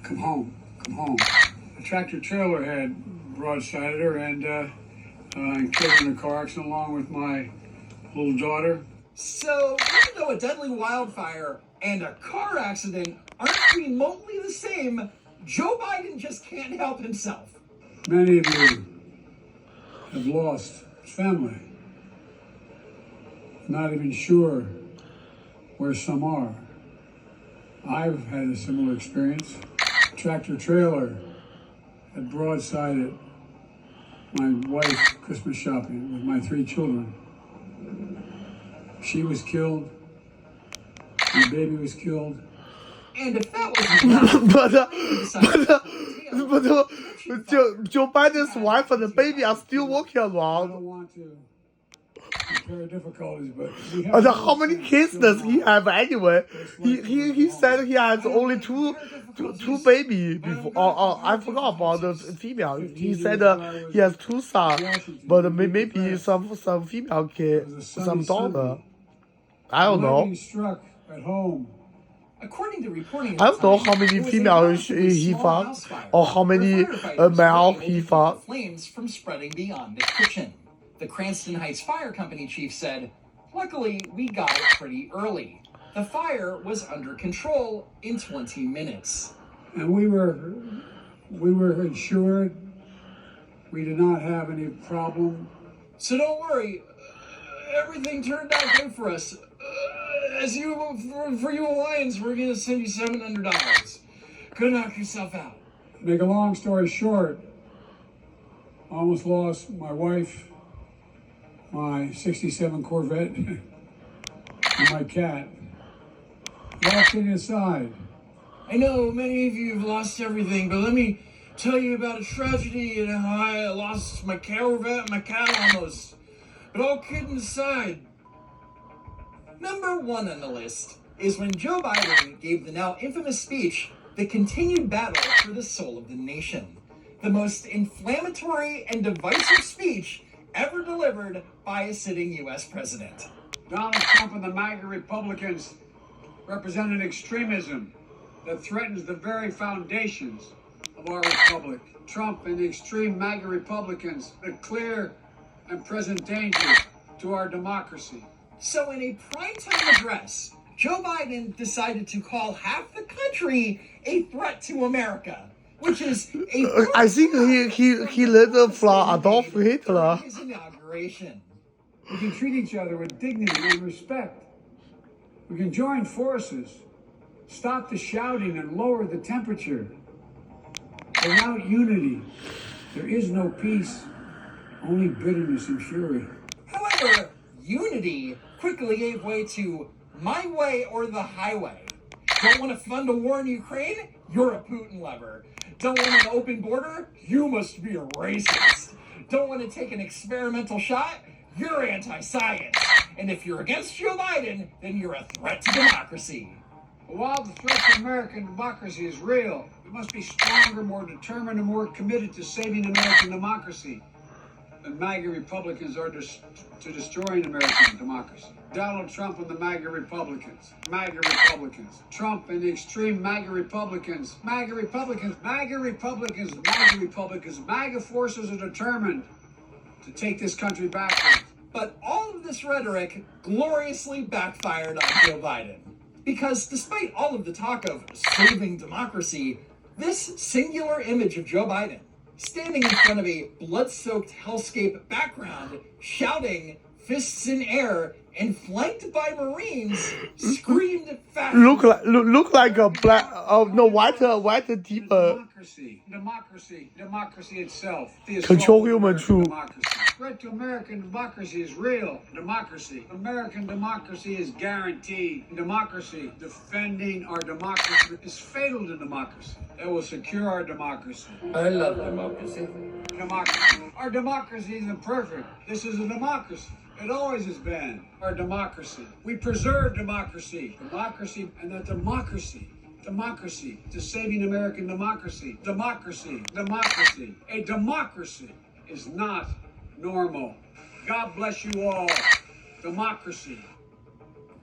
come home, come home. A tractor trailer had broadsided her and killed her in a car accident along with my little daughter. So, even though a deadly wildfire and a car accident aren't remotely the same, Joe Biden just can't help himself. Many of you have lost family. Not even sure where some are. I've had a similar experience. Tractor trailer had broadsided my wife Christmas shopping with my 3 children. She was killed. My baby was killed. And if that but Joe Biden's wife and the baby are still walking I around. don't want to compare difficulties, but we And have how many kids does he have anyway? He said he has only two baby before. I forgot about the female. He said he has 2 sons, but maybe some female kid, some daughter. I don't know. lightning struck at home. According to reporting, I don't know how many females he found or how many male he found. Flames from spreading beyond the kitchen. The Cranston Heights Fire Company chief said, "Luckily, we got it pretty early. The fire was under control in 20 minutes." And we were insured. We did not have any problem. So don't worry, everything turned out good for us. For you Lions, we're gonna send you $700. Go knock yourself out. Make a long story short, I almost lost my wife, my 67 Corvette, and my cat. All kidding aside, I know many of you have lost everything, but let me tell you about a tragedy and how I lost my Corvette and my cat almost. But all kidding aside, number 1 on the list is when Joe Biden gave the now infamous speech, "The Continued Battle for the Soul of the Nation," the most inflammatory and divisive speech ever delivered by a sitting U.S. president. Donald Trump and the MAGA Republicans represent an extremism that threatens the very foundations of our republic. Trump and the extreme MAGA Republicans are clear and present danger to our democracy. So in a primetime address, Joe Biden decided to call half the country a threat to America, which is a I think he learned from Adolf Hitler. his inauguration. We can treat each other with dignity and respect. We can join forces, stop the shouting, and lower the temperature. Without unity, there is no peace, only bitterness and fury. However, unity quickly gave way to my way or the highway. Don't want to fund a war in Ukraine? You're a Putin lover. Don't want an open border? You must be a racist. Don't want to take an experimental shot? You're anti-science. And if you're against Joe Biden, then you're a threat to democracy. While the threat to American democracy is real, we must be stronger, more determined, and more committed to saving American democracy than MAGA Republicans are to destroying American democracy. Donald Trump and the MAGA Republicans, Trump and the extreme MAGA Republicans, MAGA forces are determined to take this country backwards. But all of this rhetoric gloriously backfired on Joe Biden. Because despite all of the talk of saving democracy, this singular image of Joe Biden, standing in front of a blood-soaked hellscape background, shouting, fists in air, and flanked by Marines, screamed fascism. Look like a black, white demon. Democracy itself. Control human truth. Threat to American democracy is real. American democracy is guaranteed. Democracy, defending our democracy is fatal to democracy. It will secure our democracy. I love democracy. Our democracy isn't perfect. This is a democracy. It always has been our democracy. We preserve democracy. And that democracy to saving American democracy. Democracy. A democracy is not normal. God bless you all. Democracy.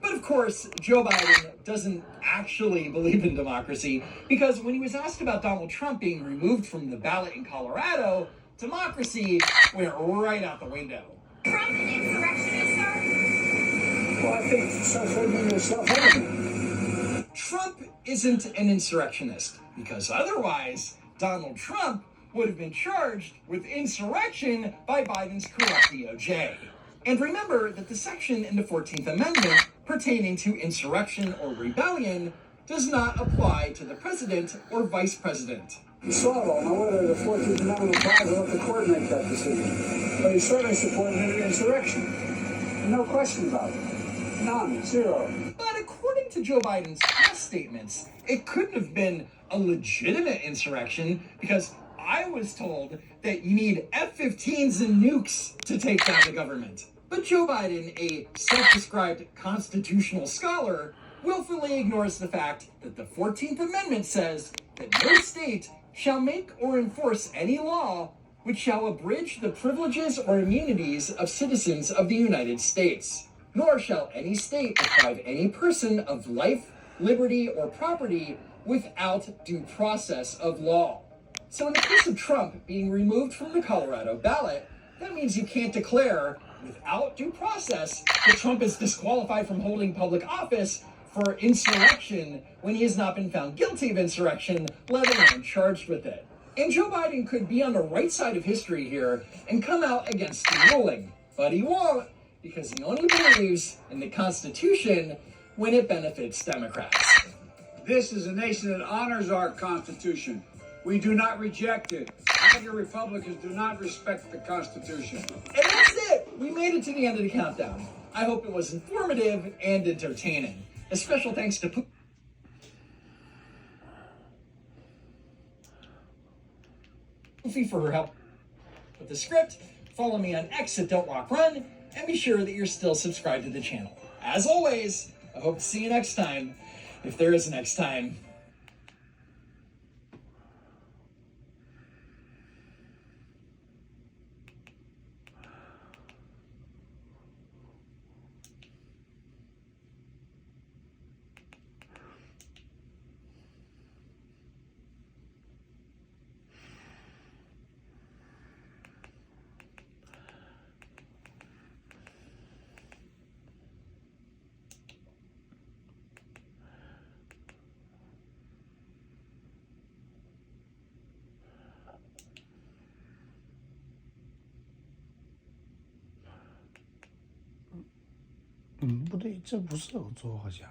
But of course, Joe Biden doesn't actually believe in democracy because when he was asked about Donald Trump being removed from the ballot in Colorado, democracy went right out the window. Trump an insurrectionist, sir? Well, I think self-evident is self-evident. Trump isn't an insurrectionist because otherwise Donald Trump would have been charged with insurrection by Biden's corrupt DOJ. And remember that the section in the 14th Amendment pertaining to insurrection or rebellion does not apply to the president or vice president. You saw it all. Now, whether the 14th Amendment applies, we'll let the court make that decision. But he certainly supported an insurrection. No question about it. None. Zero. But according to Joe Biden's past statements, it couldn't have been a legitimate insurrection because I was told that you need F-15s and nukes to take down the government. But Joe Biden, a self-described constitutional scholar, willfully ignores the fact that the 14th Amendment says that no state shall make or enforce any law which shall abridge the privileges or immunities of citizens of the United States, nor shall any state deprive any person of life, liberty, or property without due process of law. So in the case of Trump being removed from the Colorado ballot, that means you can't declare without due process that Trump is disqualified from holding public office for insurrection when he has not been found guilty of insurrection, let alone charged with it. And Joe Biden could be on the right side of history here and come out against the ruling, but he won't because he only believes in the Constitution when it benefits Democrats. This is a nation that honors our Constitution. We do not reject it. Other Republicans do not respect the Constitution. And that's it. We made it to the end of the countdown. I hope it was informative and entertaining. A special thanks to Poofy for her help with the script. Follow me on X at Don't Walk Run, and be sure that you're still subscribed to the channel. As always, I hope to see you next time, if there is a next time.不对，这不是欧洲，好像。